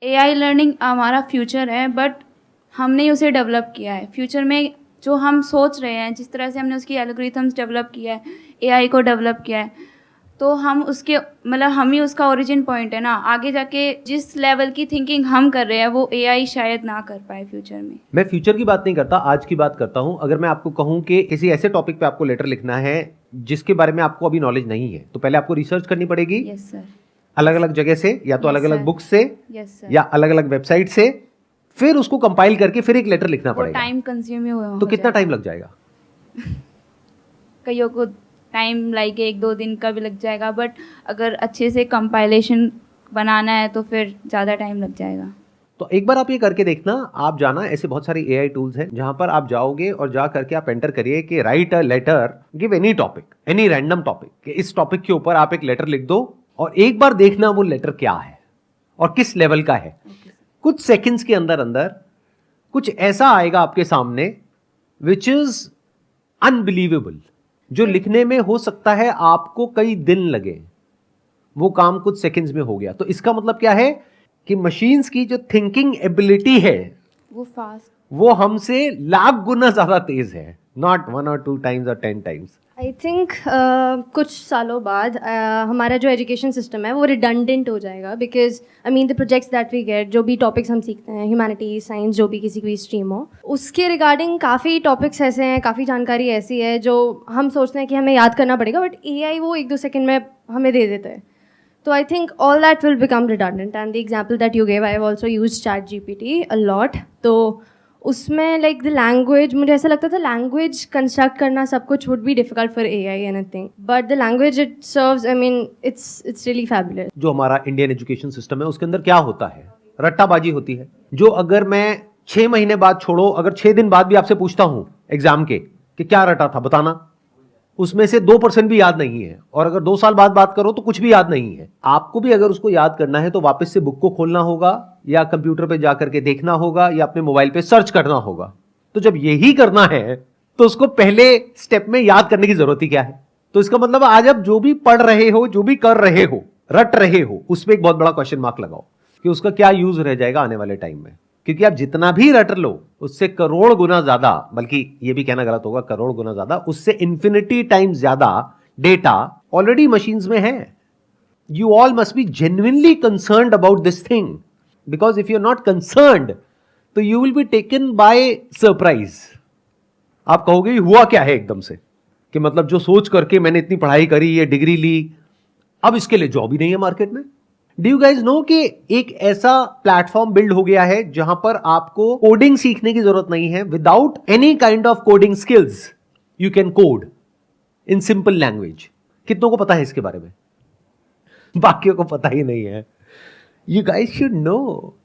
AI learning हमारा future है, but हमने उसे डेवलप किया है। फ्यूचर में जो हम सोच रहे हैं, जिस तरह से हमने उसकी एल्गोरिथम्स डेवलप किया है, एआई को डेवलप किया है, तो हम उसके मतलब हम ही उसका ओरिजिन पॉइंट है ना। आगे जाके जिस लेवल की थिंकिंग हम कर रहे हैं वो एआई शायद ना कर पाए फ्यूचर में। मैं फ्यूचर की बात नहीं करता, आज की बात करता हूं। अगर मैं आपको कहूं कि किसी ऐसे टॉपिक पे आपको लेटर लिखना है जिसके बारे में आपको अभी नॉलेज नहीं है, तो पहले आपको रिसर्च करनी पड़ेगी। Yes sir. अलग अलग जगह से, या तो Yes, अलग अलग sir. बुक से, यस सर। या अलग अलग वेबसाइट से, फिर उसको कंपाइल करके फिर एक लेटर लिखना वो पड़ेगा। टाइम कंज्यूम हो तो कितना जाएगा। टाइम लग जाएगा? कईयों को टाइम लाइक 1-2 दिन का भी लग जाएगा, बट अगर अच्छे से कंपाइलेशन बनाना है तो फिर ज़्यादा टाइम लग जाएगा। तो एक बार आप ये करके देखना। आप जाना, ऐसे बहुत सारे एआई टूल्स हैं जहां पर आप जाओगे और जा करके आप एंटर करिए कि write a letter, give any topic, any random topic, कि इस टॉपिक के ऊपर आप एक लेटर लिख दो और एक बार देखना वो लेटर क्या है और किस लेवल का है। कुछ सेकंड्स के अंदर अंदर कुछ ऐसा आएगा आपके सामने विच इज अनबिलीवेबल, जो लिखने में हो सकता है आपको कई दिन लगे, वो काम कुछ सेकंड्स में हो गया। तो इसका मतलब क्या है कि मशीन्स की जो थिंकिंग एबिलिटी है वो फास्ट, वो हमसे लाख गुना ज्यादा तेज है, not 1 or 2 times or 10 times। I think कुछ सालों बाद हमारा जो एजुकेशन सिस्टम है वो रिडंडेंट हो जाएगा, because I mean the projects that we get, जो भी टॉपिक्स हम सीखते हैं, ह्यूमैनिटीज, साइंस, जो भी किसी भी स्ट्रीम हो, उसके रिगार्डिंग काफ़ी टॉपिक्स ऐसे हैं, काफ़ी जानकारी ऐसी है जो हम सोचते हैं कि हमें याद करना पड़ेगा, बट एआई वो 1-2 सेकेंड में हमें दे देता है। तो I think all that will become redundant, and the example that you gave, I have also used ChatGPT a lot. तो उसमें like the language, मुझे ऐसा लगता था language construct करना सब कुछ would be difficult for AI anything, but the language it serves, I mean it's really fabulous. जो हमारा इंडियन एजुकेशन सिस्टम है उसके अंदर क्या होता है, रट्टाबाजी होती है। जो अगर मैं 6 महीने बाद छोड़ो, अगर 6 दिन बाद भी आपसे पूछता हूं एग्जाम के कि क्या रटा था बताना, उसमें से 2% भी याद नहीं है। और अगर 2 साल बाद बात करो तो कुछ भी याद नहीं है। आपको भी अगर उसको याद करना है तो वापस से बुक को खोलना होगा, या कंप्यूटर पे जाकर के देखना होगा, या अपने मोबाइल पे सर्च करना होगा। तो जब यही करना है तो उसको पहले स्टेप में याद करने की जरूरत ही क्या है? तो इसका मतलब आज आप जो भी पढ़ रहे हो, जो भी कर रहे हो, रट रहे हो, उसमें एक बहुत बड़ा क्वेश्चन मार्क लगाओ कि उसका क्या यूज रह जाएगा आने वाले टाइम में। क्योंकि आप जितना भी रट लो उससे करोड़ गुना ज्यादा, बल्कि ये भी कहना गलत होगा, करोड़ गुना ज्यादा, उससे इंफिनिटी टाइम्स ज्यादा डेटा ऑलरेडी मशीन्स में है। You all must be genuinely concerned about this thing, because if you are not concerned तो you will be taken by surprise. आप कहोगे हुआ क्या है एकदम से, कि मतलब जो सोच करके मैंने इतनी पढ़ाई करी, ये डिग्री ली, अब इसके लिए जॉब ही नहीं है मार्केट में। डू यू गाइज नो कि एक ऐसा प्लेटफॉर्म बिल्ड हो गया है जहां पर आपको कोडिंग सीखने की जरूरत नहीं है। Without any kind of coding skills you can code in simple language. कितनों को पता है इसके बारे में? बाकियों को पता ही नहीं है। You guys should know.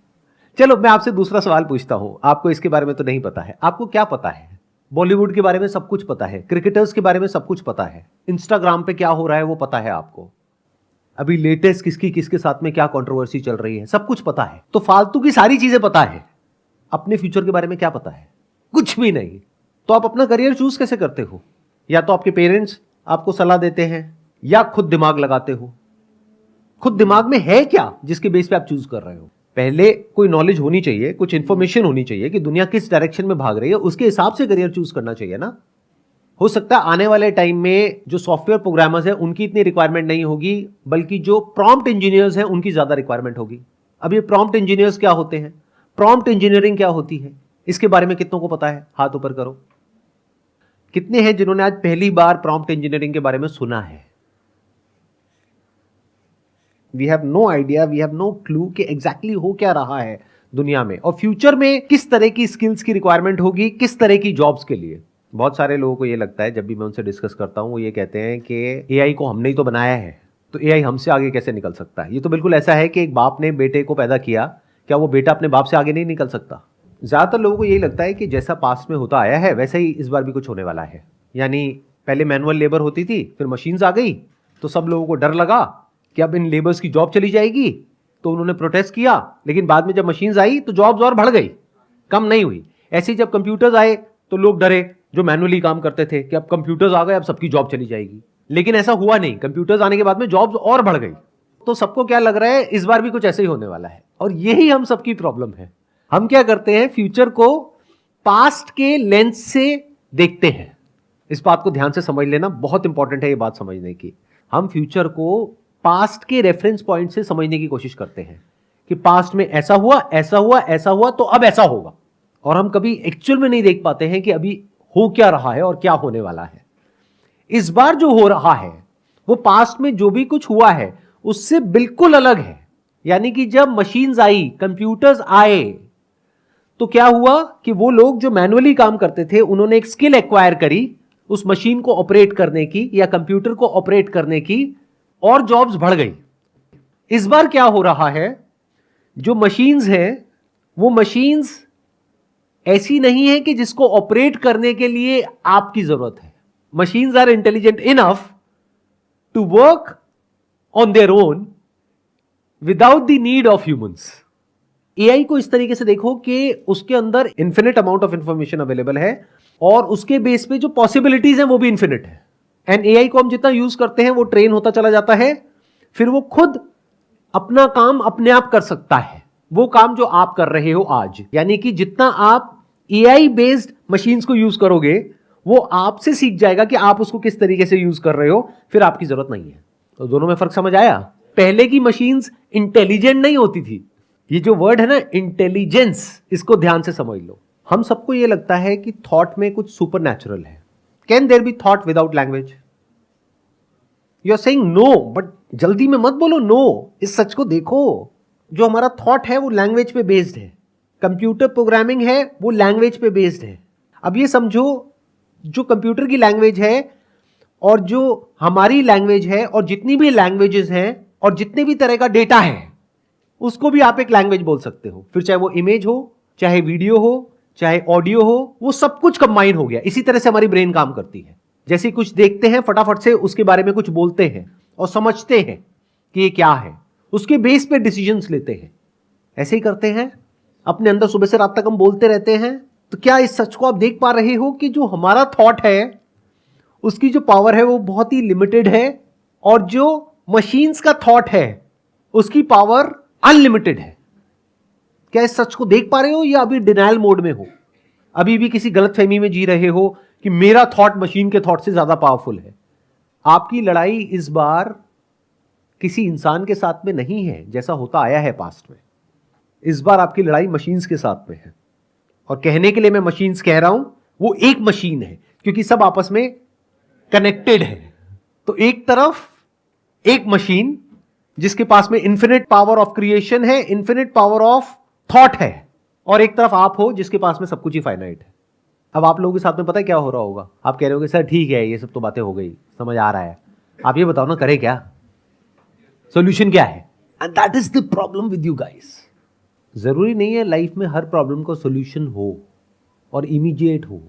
चलो मैं आपसे दूसरा सवाल पूछता हूं। आपको इसके बारे में तो नहीं पता है, आपको क्या पता है? बॉलीवुड के बारे में सब कुछ पता है, क्रिकेटर्स के बारे में सब कुछ पता है, इंस्टाग्राम पे क्या हो रहा है वो पता है आपको, अभी लेटेस्ट किसके साथ में क्या कंट्रोवर्सी चल रही है, सब कुछ पता है। तो फालतू की सारी चीजें पता है, अपने फ्यूचर के बारे में क्या पता है? कुछ भी नहीं। तो आप अपना करियर चूज कैसे करते हो? या तो आपके पेरेंट्स आपको सलाह देते हैं, या खुद दिमाग लगाते हो। खुद दिमाग में है क्या जिसके बेस पे आप चूज कर रहे हो? पहले कोई नॉलेज होनी चाहिए, कुछ इंफॉर्मेशन होनी चाहिए कि दुनिया किस डायरेक्शन में भाग रही है, उसके हिसाब से करियर चूज करना चाहिए ना। हो सकता है आने वाले टाइम में जो सॉफ्टवेयर प्रोग्रामर्स हैं उनकी इतनी रिक्वायरमेंट नहीं होगी, बल्कि जो प्रॉम्प्ट इंजीनियर्स हैं उनकी ज्यादा रिक्वायरमेंट होगी। अब ये प्रॉम्प्ट इंजीनियर्स क्या होते हैं, प्रॉम्प्ट इंजीनियरिंग क्या होती है, इसके बारे में कितनों को पता है? हाथ ऊपर करो। कितने हैं जिन्होंने आज पहली बार प्रॉम्प्ट इंजीनियरिंग के बारे में सुना है? We have no idea, we have no clue कि एग्जैक्टली हो क्या रहा है दुनिया में, और फ्यूचर में किस तरह की स्किल्स की रिक्वायरमेंट होगी, किस तरह की जॉब्स के लिए। बहुत सारे लोगों को ये लगता है, जब भी मैं उनसे डिस्कस करता हूं, वो ये कहते हैं कि एआई को हमने ही तो बनाया है, तो एआई हमसे आगे कैसे निकल सकता है? ये तो बिल्कुल ऐसा है कि एक बाप ने बेटे को पैदा किया, क्या वो बेटा अपने बाप से आगे नहीं निकल सकता? ज्यादातर लोगों को यही लगता है कि जैसा पास्ट में होता आया है वैसा ही इस बार भी कुछ होने वाला है। यानी पहले मैनुअल लेबर होती थी, फिर मशीन्स आ गई, तो सब लोगों को डर लगा कि अब इन लेबर्स की जॉब चली जाएगी, तो उन्होंने प्रोटेस्ट किया। लेकिन बाद में जब मशीन्स आई तो जॉब्स और बढ़ गई, कम नहीं हुई। ऐसे ही जब कंप्यूटर्स आए तो लोग डरे जो मैनुअली काम करते थे कि अब कंप्यूटर्स आ गए, अब सबकी जॉब चली जाएगी। लेकिन ऐसा हुआ नहीं, कंप्यूटर्स आने के बाद में जॉब्स और बढ़ गई। तो सबको क्या लग रहा है, इस बार भी कुछ ऐसे ही होने वाला है। और यही हम सबकी प्रॉब्लम है। हम क्या करते हैं, फ्यूचर को पास्ट के लेंस से देखते हैं। इस बात को ध्यान से समझ लेना, बहुत इंपॉर्टेंट है ये बात समझने की। हम फ्यूचर को पास्ट के रेफरेंस पॉइंट से समझने की कोशिश करते हैं कि पास्ट में ऐसा हुआ, ऐसा हुआ, ऐसा हुआ, तो अब ऐसा होगा। और हम कभी एक्चुअल में नहीं देख पाते हैं कि अभी हो क्या रहा है और क्या होने वाला है। इस बार जो हो रहा है वो पास्ट में जो भी कुछ हुआ है उससे बिल्कुल अलग है। यानी कि जब मशीन्स आई, कंप्यूटर्स आए, तो क्या हुआ कि वो लोग जो मैनुअली काम करते थे उन्होंने एक स्किल एक्वायर करी उस मशीन को ऑपरेट करने की या कंप्यूटर को ऑपरेट करने की, और जॉब्स बढ़ गई। इस बार क्या हो रहा है, जो मशीन्स हैं वो मशीन्स ऐसी नहीं है कि जिसको ऑपरेट करने के लिए आपकी जरूरत है। Machines are intelligent enough to work on their own without the need of humans. AI को इस तरीके से देखो कि उसके अंदर infinite amount of information available है और उसके बेस पे जो पॉसिबिलिटीज हैं वो भी इंफिनिट है। एंड एआई को हम जितना यूज करते हैं वो ट्रेन होता चला जाता है, फिर वो खुद अपना काम अपने आप कर सकता है, वो काम जो आप कर रहे हो आज। यानी कि जितना आप एआई बेस्ड मशीन्स को यूज करोगे वो आपसे सीख जाएगा कि आप उसको किस तरीके से यूज कर रहे हो, फिर आपकी जरूरत नहीं है। तो दोनों में फर्क समझ आया? पहले की मशीन्स इंटेलिजेंट नहीं होती थी। ये जो वर्ड है ना इंटेलिजेंस, इसको ध्यान से समझ लो। हम सबको ये लगता है कि थॉट में कुछ सुपर नेचुरल है। Can there be thought without language? You are saying no, but जल्दी में मत बोलो नो, इस सच को देखो। जो हमारा थॉट है वो लैंग्वेज पे बेस्ड है, कंप्यूटर प्रोग्रामिंग है वो लैंग्वेज पे बेस्ड है। अब ये समझो, जो कंप्यूटर की लैंग्वेज है और जो हमारी लैंग्वेज है और जितनी भी लैंग्वेजेस हैं और जितने भी तरह का डेटा है उसको भी आप एक लैंग्वेज बोल सकते हो। फिर चाहे वो इमेज हो, चाहे वीडियो हो, चाहे ऑडियो हो, वो सब कुछ कंबाइन हो गया। इसी तरह से हमारी ब्रेन काम करती है। जैसे कुछ देखते हैं फटाफट से उसके बारे में कुछ बोलते हैं और समझते हैं कि ये क्या है, उसके बेस पे डिसीजंस लेते हैं। ऐसे ही करते हैं अपने अंदर, सुबह से रात तक हम बोलते रहते हैं। तो क्या इस सच को आप देख पा रहे हो कि जो हमारा थॉट है उसकी जो पावर है वो बहुत ही लिमिटेड है, और जो मशीन्स का थॉट है उसकी पावर अनलिमिटेड है। क्या इस सच को देख पा रहे हो या अभी डिनायल मोड में हो? अभी भी किसी गलतफहमी में जी रहे हो कि मेरा थॉट मशीन के थॉट से ज्यादा पावरफुल है? आपकी लड़ाई इस बार किसी इंसान के साथ में नहीं है जैसा होता आया है पास्ट में। इस बार आपकी लड़ाई मशीन्स के साथ में है। और कहने के लिए मैं मशीन्स कह रहा हूं, वो एक मशीन है क्योंकि सब आपस में कनेक्टेड है। तो एक तरफ एक मशीन जिसके पास में इंफिनिट पावर ऑफ क्रिएशन है, इंफिनिट पावर ऑफ थॉट है, और एक तरफ आप हो जिसके पास में सब कुछ ही फाइनाइट है। अब आप लोगों के साथ में पता है क्या हो रहा होगा? आप कह रहे होगे सर ठीक है, ये सब तो बातें हो गई, समझ आ रहा है, आप ये बताओ ना करें क्या, सॉल्यूशन क्या है? And that is the problem with you guys. जरूरी नहीं है लाइफ में हर प्रॉब्लम का सॉल्यूशन हो और इमीडिएट हो।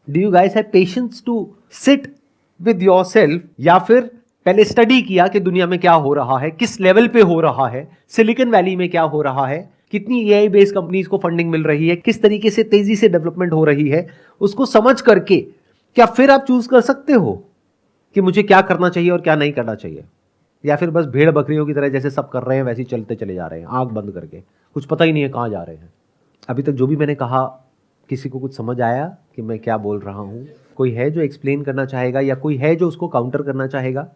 Do you guys have patience to sit with yourself, या फिर पहले स्टडी किया कि दुनिया में क्या हो रहा है, किस लेवल पे हो रहा है, सिलिकॉन वैली में क्या हो रहा है, कितनी एआई बेस्ड कंपनीज को फंडिंग मिल रही है, किस तरीके से तेजी से डेवलपमेंट हो रही है, उसको समझ करके क्या फिर आप चूज कर सकते हो कि मुझे क्या करना चाहिए और क्या नहीं करना चाहिए? या फिर बस भेड़ बकरियों की तरह जैसे सब कर रहे हैं वैसे ही चलते चले जा रहे हैं आंख बंद करके, कुछ पता ही नहीं है कहाँ जा रहे हैं। अभी तक जो भी मैंने कहा, किसी को कुछ समझ आया कि मैं क्या बोल रहा हूँ? कोई है जो एक्सप्लेन करना चाहेगा या कोई है जो उसको काउंटर करना चाहेगा?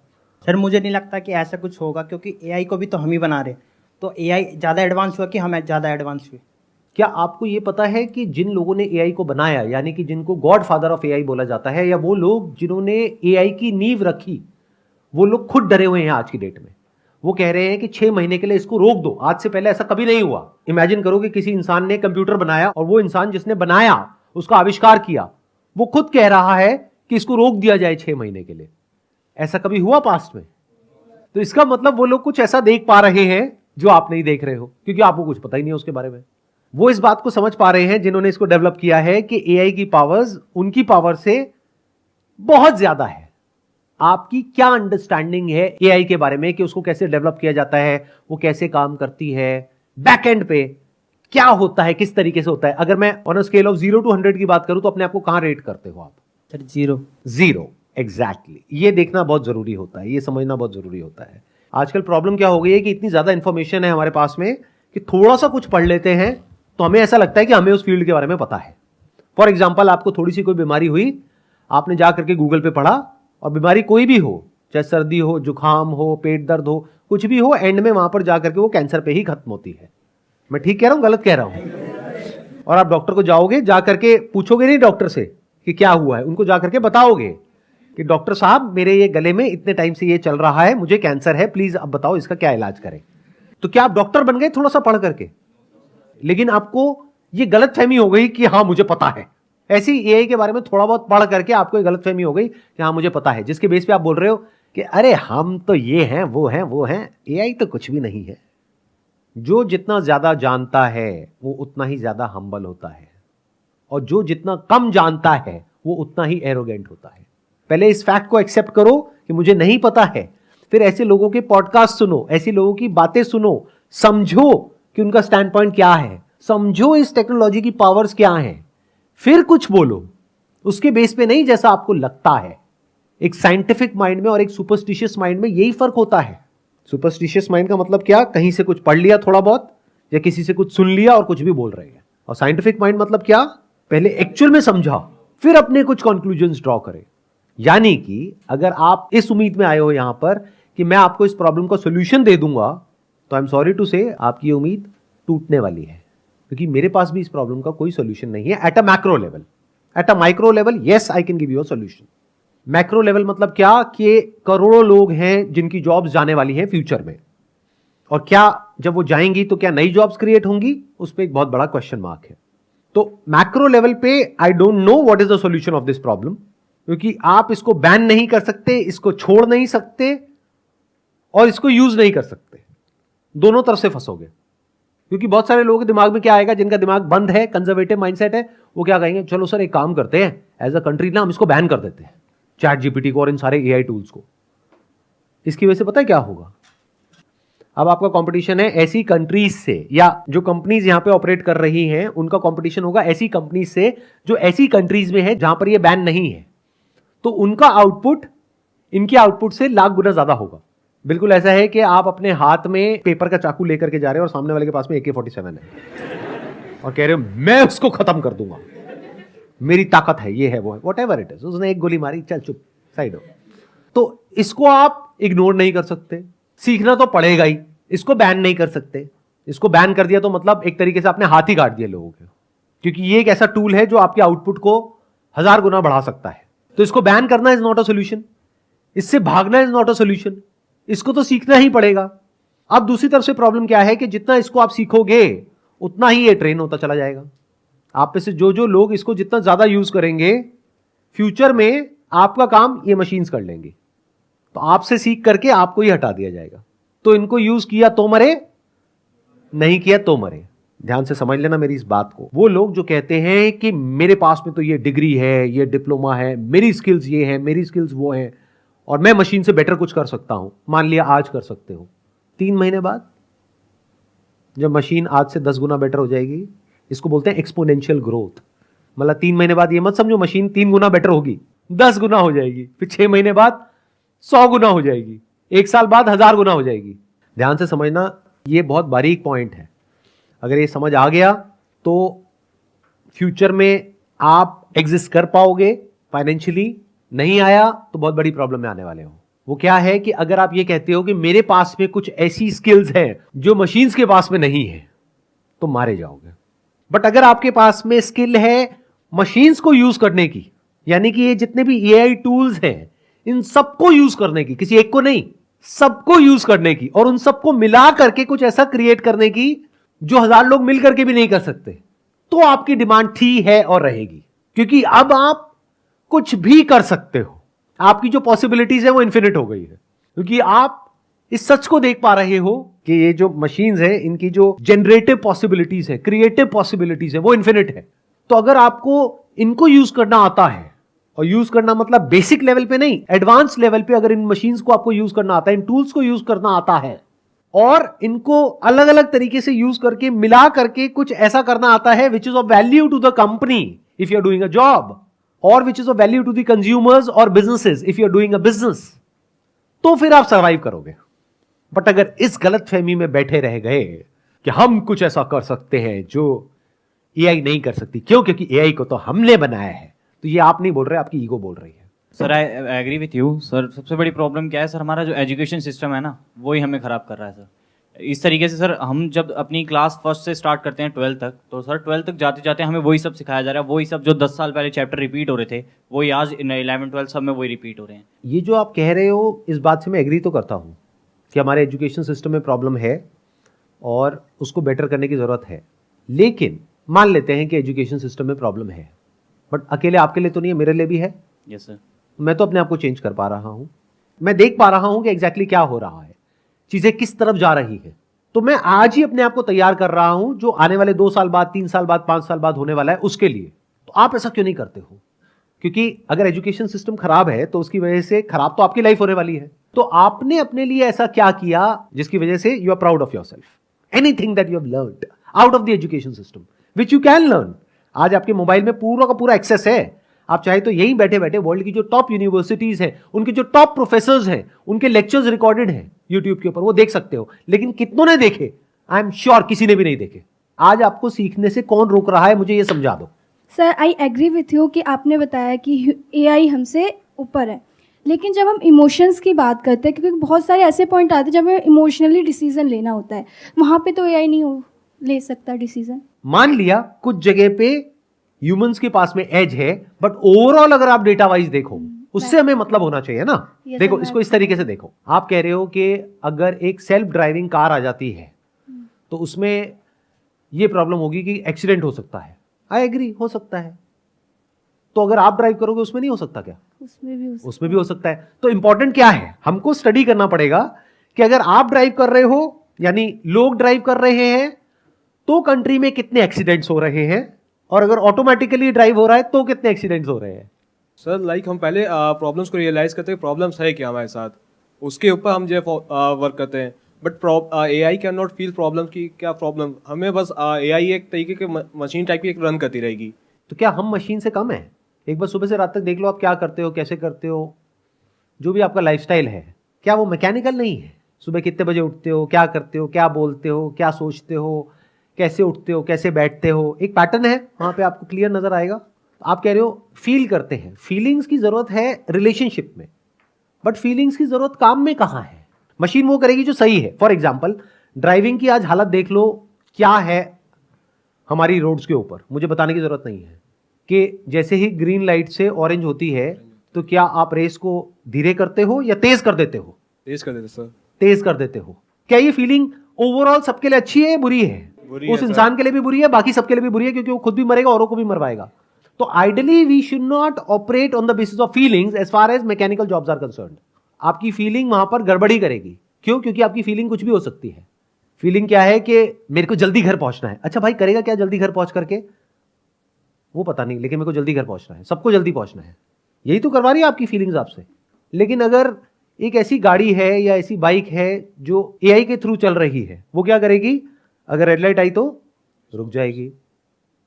सर मुझे नहीं लगता कि ऐसा कुछ होगा, क्योंकि एआई को भी तो हम ही बना रहे हैं। तो एआई ज़्यादा एडवांस हुआ कि हम ज़्यादा एडवांस हुए? क्या आपको ये पता है कि जिन लोगों ने एआई को बनाया, यानी कि जिनको गॉड फादर ऑफ एआई बोला जाता है, या वो लोग जिन्होंने एआई की नींव रखी, वो लोग खुद डरे हुए हैं आज की डेट में। वो कह रहे हैं कि 6 महीने के लिए इसको रोक दो, आज से पहले ऐसा कभी नहीं हुआ। इमेजिन करो कि किसी इंसान ने कंप्यूटर बनाया और वो इंसान जिसने बनाया, उसका आविष्कार किया, वो खुद कह रहा है कि इसको रोक दिया जाए 6 महीने के लिए। ऐसा कभी हुआ पास्ट में? तो इसका मतलब वो लोग कुछ ऐसा देख पा रहे हैं जो आप नहीं देख रहे हो, क्योंकि आपको कुछ पता ही नहीं है उसके बारे में। वो इस बात को समझ पा रहे हैं जिन्होंने इसको डेवलप किया है कि एआई की पावर्स उनकी पावर से बहुत ज्यादा है। आपकी क्या अंडरस्टैंडिंग है एआई के बारे में कि उसको कैसे डेवलप किया जाता है, वो कैसे काम करती है, बैक एंड पे क्या होता है, किस तरीके से होता है? अगर मैं on a scale of 0 to 100 की बात करूं तो अपने आप को कहां रेट करते हो आप? सर 0। एग्जैक्टली। ये देखना बहुत जरूरी होता है, ये समझना बहुत जरूरी होता है आजकल प्रॉब्लम क्या हो गई है कि इतनी ज्यादा इंफॉर्मेशन है हमारे पास में कि थोड़ा सा कुछ पढ़ लेते हैं तो हमें ऐसा लगता है कि हमें उस फील्ड के बारे में पता है। फॉर एग्जाम्पल, आपको थोड़ी सी कोई बीमारी हुई, आपने जा करके गूगल पे पढ़ा, और बीमारी कोई भी हो, चाहे सर्दी हो, जुकाम हो, पेट दर्द हो, कुछ भी हो, एंड में वहां पर जाकर के वो कैंसर पे ही खत्म होती है। मैं ठीक कह रहा हूं, गलत कह रहा हूं? और आप डॉक्टर को जाओगे, जाकर के पूछोगे नहीं डॉक्टर से कि क्या हुआ है, उनको जाकर के बताओगे कि डॉक्टर साहब मेरे ये गले में इतने टाइम से ये चल रहा है, मुझे कैंसर है, प्लीज अब बताओ इसका क्या इलाज करें। तो क्या आप डॉक्टर बन गए थोड़ा सा पढ़ करके? लेकिन आपको ये गलतफहमी हो गई कि हाँ मुझे पता है। ऐसी एआई के बारे में थोड़ा बहुत पढ़ करके आपको ये गलतफहमी हो गई कि हाँ मुझे पता है, जिसके बेस पे आप बोल रहे हो कि अरे हम तो ये हैं, वो हैं, वो हैं, एआई तो कुछ भी नहीं है। जो जितना ज्यादा जानता है वो उतना ही ज्यादा हम्बल होता है, और जो जितना कम जानता है वो उतना ही एरोगेंट होता है। पहले इस फैक्ट को एक्सेप्ट करो कि मुझे नहीं पता है, फिर ऐसे लोगों के पॉडकास्ट सुनो, ऐसे लोगों की बातें सुनो, समझो कि उनका स्टैंड पॉइंट क्या है, समझो इस टेक्नोलॉजी की पावर्स क्या हैं, फिर कुछ बोलो। उसके बेस पे नहीं जैसा आपको लगता है। एक साइंटिफिक माइंड में और एक सुपरस्टिशियस माइंड में यही फर्क होता है। सुपरस्टिशियस माइंड का मतलब क्या? कहीं से कुछ पढ़ लिया थोड़ा बहुत, या किसी से कुछ सुन लिया और कुछ भी बोल रहे हैं। और साइंटिफिक माइंड मतलब क्या? पहले एक्चुअल में समझा, फिर अपने कुछ कंक्लूजन्स ड्रॉ करे। यानी कि अगर आप इस उम्मीद में आए हो यहां पर कि मैं आपको इस प्रॉब्लम का सोल्यूशन दे दूंगा, तो आई एम सॉरी टू से आपकी ये उम्मीद टूटने वाली है, क्योंकि मेरे पास भी इस प्रॉब्लम का कोई सोल्यूशन नहीं है at a macro level. At a micro level yes I can give you a solution. Macro level मतलब क्या कि करोड़ों लोग हैं जिनकी जॉब्स जाने वाली हैं फ्यूचर में, और क्या जब वो जाएंगी तो क्या नई जॉब्स क्रिएट होंगी, उस पर एक बहुत बड़ा क्वेश्चन मार्क है। तो मैक्रो लेवल पे I don't know what is the solution of this problem, क्योंकि आप इसको बैन नहीं कर सकते, इसको छोड़ नहीं सकते, और इसको यूज नहीं कर सकते। दोनों तरफ से फंसोगे, क्योंकि बहुत सारे लोगों के दिमाग में क्या आएगा, जिनका दिमाग बंद है, कंजर्वेटिव माइंडसेट है, वो क्या कहेंगे, चलो सर एक काम करते हैं, एज अ कंट्री ना हम इसको बैन कर देते हैं, चैट जीपीटी को और इन सारे एआई टूल्स को। इसकी वजह से पता है क्या होगा? अब आपका कंपटीशन है ऐसी कंट्रीज से, या जो कंपनीज यहां पे ऑपरेट कर रही हैं उनका कंपटीशन होगा ऐसी कंपनीज से जो ऐसी कंट्रीज में है जहां पर ये बैन नहीं है। तो उनका आउटपुट इनके आउटपुट से लाख गुना ज्यादा होगा। बिल्कुल ऐसा है कि आप अपने हाथ में पेपर का चाकू लेकर के जा रहे हो और सामने वाले के पास में AK-47 है और कह रहे हो मैं उसको खत्म कर दूंगा, मेरी ताकत है, ये है, वो है, व्हाटएवर इट इज। उसने एक गोली मारी, चल चुप साइड हो। तो इसको आप इग्नोर नहीं कर सकते, सीखना तो पड़ेगा ही। इसको बैन नहीं कर सकते, इसको बैन कर दिया तो मतलब एक तरीके से आपने हाथ ही काट दिया लोगों के, क्योंकि ये एक ऐसा टूल है जो आपके आउटपुट को 1000 गुना बढ़ा सकता है। तो इसको बैन करना इज नॉट अ सोल्यूशन, इससे भागना इज नॉट अ सोल्यूशन, इसको तो सीखना ही पड़ेगा। अब दूसरी तरफ से प्रॉब्लम क्या है कि जितना इसको आप सीखोगे उतना ही ये ट्रेन होता चला जाएगा। आप में से जो जो लोग इसको जितना ज्यादा यूज करेंगे, फ्यूचर में आपका काम ये मशीन्स कर लेंगे, तो आपसे सीख करके आपको ही हटा दिया जाएगा। तो इनको यूज किया तो मरे, नहीं किया तो मरे। ध्यान से समझ लेना मेरी इस बात को। वो लोग जो कहते हैं कि मेरे पास में तो ये डिग्री है, ये डिप्लोमा है, मेरी स्किल्स ये है, मेरी स्किल्स वो है, और मैं मशीन से बेटर कुछ कर सकता हूं। मान लिया आज कर सकते हो, 3 महीने बाद जब मशीन आज से 10 गुना बेटर हो जाएगी, इसको बोलते हैं एक्सपोनेंशियल ग्रोथ। मतलब 3 महीने बाद ये मत समझो मशीन 3 गुना बेटर होगी, 10 गुना हो जाएगी, फिर 6 महीने बाद 100 गुना हो जाएगी, 1 साल बाद 1000 गुना हो जाएगी। ध्यान से समझना, ये बहुत बारीक पॉइंट है। अगर ये समझ आ गया तो फ्यूचर में आप एग्जिस्ट कर पाओगे फाइनेंशियली, नहीं आया तो बहुत बड़ी प्रॉब्लम में आने वाले हो। वो क्या है कि अगर आप ये कहते हो कि मेरे पास में कुछ ऐसी स्किल्स हैं जो मशीन्स के पास में नहीं है, तो मारे जाओगे। बट अगर आपके पास में स्किल है मशीन्स को यूज करने की, यानी कि ये जितने भी एआई टूल्स हैं इन सबको यूज करने की, किसी एक को नहीं, सबको यूज करने की, और उन सबको मिला करके कुछ ऐसा क्रिएट करने की जो 1000 लोग मिल करके भी नहीं कर सकते, तो आपकी डिमांड थी, है और रहेगी। क्योंकि अब आप कुछ भी कर सकते हो, आपकी जो पॉसिबिलिटीज है वो इन्फिनिट हो गई है, क्योंकि आप इस सच को देख पा रहे हो कि ये जो मशीन्स हैं इनकी जो जनरेटिव पॉसिबिलिटीज है, क्रिएटिव पॉसिबिलिटीज है, वो इन्फिनिट है। तो अगर आपको इनको यूज करना आता है, और यूज करना मतलब बेसिक लेवल पे नहीं, एडवांस लेवल पे अगर इन मशीन्स को आपको यूज करना आता है, इन टूल्स को यूज करना आता है, और इनको अलग अलग तरीके से यूज करके मिला करके कुछ ऐसा करना आता है which is of value to the company if you are doing a job, और which is of value to the consumers और businesses if you are doing a business, तो फिर आप सर्वाइव करोगे। बट अगर इस गलतफहमी में बैठे रह गए कि हम कुछ ऐसा कर सकते हैं जो एआई नहीं कर सकती, क्यों? क्योंकि एआई को तो हमने बनाया है, तो ये आप नहीं बोल रहे, आपकी ईगो बोल रही है। Sir I agree with you sir. सबसे बड़ी प्रॉब्लम क्या है सर, हमारा जो एजुकेशन सिस्टम है ना, वही हमें ख़राब कर रहा है सर। इस तरीके से सर, हम जब अपनी क्लास फर्स्ट से स्टार्ट करते हैं 12th तक, तो सर 12th तक जाते जाते हमें वही सब सिखाया जा रहा है, वही सब जो 10 साल पहले चैप्टर रिपीट हो रहे थे, वही आज 11th 12th सब में वही रिपीट हो रहे हैं। ये जो आप कह रहे हो, इस बात से मैं एग्री तो करता हूँ कि हमारे एजुकेशन सिस्टम में प्रॉब्लम है और उसको बेटर करने की ज़रूरत है। लेकिन मान लेते हैं कि एजुकेशन सिस्टम में प्रॉब्लम है, बट अकेले आपके लिए तो नहीं है, मेरे लिए भी है। Yes sir. मैं तो अपने आप को चेंज कर पा रहा हूं, मैं देख पा रहा हूं कि एग्जैक्टली क्या हो रहा है, चीजें किस तरफ जा रही है। तो मैं आज ही अपने आप को तैयार कर रहा हूं जो आने वाले 2 साल बाद, 3 साल बाद, 5 साल बाद होने वाला है उसके लिए। तो आप ऐसा क्यों नहीं करते हो? क्योंकि अगर एजुकेशन सिस्टम खराब है तो उसकी वजह से खराब तो आपकी लाइफ होने वाली है। तो आपने अपने लिए ऐसा क्या किया जिसकी वजह से you are proud of yourself? Anything that you have learned out of the education system which you can learn. आज आपके मोबाइल में पूरा का पूरा एक्सेस है, आप चाहे तो यहीं बैठे बैठे वर्ल्ड की जो टॉप यूनिवर्सिटीज हैं, उनके जो टॉप प्रोफेसर्स हैं, उनके लेक्चर्स रिकॉर्डेड हैं यूट्यूब के ऊपर, वो देख सकते हो। लेकिन कितनों ने देखे? आई एम श्योर किसी ने भी नहीं देखे। आज आपको सीखने से कौन रोक रहा है, मुझे ये समझा दो। Sir I agree with you कि आपने बताया कि एआई हमसे ऊपर है, लेकिन जब हम इमोशंस की बात करते हैं, क्योंकि बहुत सारे ऐसे पॉइंट आते हैं जब हमें इमोशनली डिसीजन लेना होता है, वहाँ पे तो एआई नहीं ले सकता डिसीजन। मान लिया कुछ जगह पे ह्यूमंस के पास में एज है, बट ओवरऑल अगर आप डेटा वाइज देखो, उससे हमें मतलब होना चाहिए ना। देखो इसको इस तरीके से देखो, आप कह रहे हो कि अगर एक सेल्फ ड्राइविंग कार आ जाती है तो उसमें ये प्रॉब्लम होगी कि एक्सीडेंट हो सकता है। आई एग्री, हो सकता है। तो अगर आप ड्राइव करोगे उसमें नहीं हो सकता क्या? उसमें भी हो सकता है। तो इंपॉर्टेंट क्या है, हमको स्टडी करना पड़ेगा कि अगर आप ड्राइव कर रहे हो, यानी लोग ड्राइव कर रहे हैं, तो कंट्री में कितने एक्सीडेंट्स हो रहे हैं, और अगर ऑटोमेटिकली ड्राइव हो रहा है तो कितने एक्सीडेंट्स हो रहे हैं। सर लाइक हम पहले प्रॉब्लम्स को रियलाइज करते हैं, प्रॉब्लम्स है क्या हमारे साथ, उसके ऊपर हम जो वर्क करते हैं। But AI can not feel problem की क्या प्रॉब्लम, हमें बस एआई एक तरीके के मशीन टाइप की एक रन करती रहेगी। तो क्या हम मशीन से कम है? एक बार सुबह से रात तक देख लो आप क्या करते हो, कैसे करते हो, जो भी आपका लाइफस्टाइल है, क्या वो मैकेनिकल नहीं है? सुबह कितने बजे उठते हो, क्या करते हो, क्या बोलते हो, क्या सोचते हो, कैसे उठते हो, कैसे बैठते हो, एक पैटर्न है, वहाँ पे आपको क्लियर नजर आएगा। आप कह रहे हो फील करते हैं, फीलिंग्स की जरूरत है रिलेशनशिप में, बट फीलिंग्स की जरूरत काम में कहाँ है? मशीन वो करेगी जो सही है। फॉर एग्जाम्पल ड्राइविंग की आज हालत देख लो क्या है हमारी रोड्स के ऊपर, मुझे बताने की जरूरत नहीं है कि जैसे ही ग्रीन लाइट से ऑरेंज होती है तो क्या आप रेस को धीरे करते हो या तेज कर देते हो? तेज कर देते सर। तेज कर देते हो। क्या ये फीलिंग ओवरऑल सबके लिए अच्छी है, बुरी है? उस इंसान के लिए भी बुरी है, बाकी सबके लिए भी बुरी है, क्योंकि वो खुद भी मरेगा, औरों को भी मरवाएगा। तो ideally we should not operate on the basis of feelings as far as mechanical jobs are concerned. आपकी फीलिंग वहां पर गड़बड़ी करेगी। क्यों? क्योंकि आपकी फीलिंग कुछ भी हो सकती है। फीलिंग क्या है कि मेरे को जल्दी घर पहुंचना है। अच्छा भाई, करेगा क्या जल्दी घर पहुंच करके? वो पता नहीं, लेकिन मेरे को जल्दी घर पहुंचना है, सबको जल्दी पहुंचना है, यही तो करवा रही है आपकी फीलिंग्स आपसे। लेकिन अगर एक ऐसी गाड़ी है या ऐसी बाइक है जो एआई के थ्रू चल रही है, वो क्या करेगी? अगर रेड लाइट आई तो रुक जाएगी।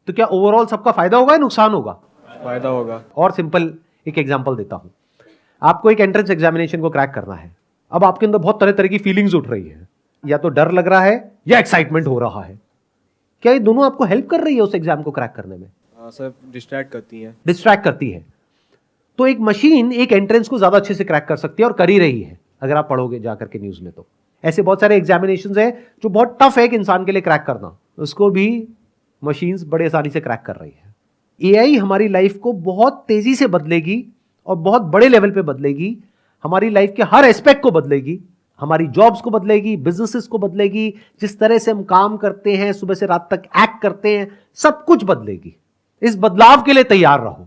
तो क्या ओवरऑल सबका फायदा होगा या नुकसान होगा? फायदा होगा। और सिंपल एक एग्जांपल देता हूं, आपको एक एंट्रेंस एग्जामिनेशन को क्रैक करना है। अब आपके अंदर बहुत तरह तरह की फीलिंग्स उठ रही है, या तो डर लग रहा है या एक्साइटमेंट हो रहा है। क्या ये दोनों आपको हेल्प कर रही है उस एग्जाम को क्रैक करने में? सर डिस्ट्रैक्ट करती है। डिस्ट्रैक्ट करती है। तो एक मशीन एक एंट्रेंस को ज्यादा अच्छे से क्रैक कर सकती है, और कर ही रही है। अगर आप पढ़ोगे जाकर के न्यूज में, तो ऐसे बहुत सारे एग्जामिनेशंस है जो बहुत टफ है एक इंसान के लिए क्रैक करना, उसको भी मशीन्स बड़े आसानी से क्रैक कर रही है। एआई हमारी लाइफ को बहुत तेजी से बदलेगी और बहुत बड़े लेवल पे बदलेगी, हमारी लाइफ के हर एस्पेक्ट को बदलेगी, हमारी जॉब्स को बदलेगी, बिजनेसेस को बदलेगी, जिस तरह से हम काम करते हैं, सुबह से रात तक एक्ट करते हैं, सब कुछ बदलेगी। इस बदलाव के लिए तैयार रहो।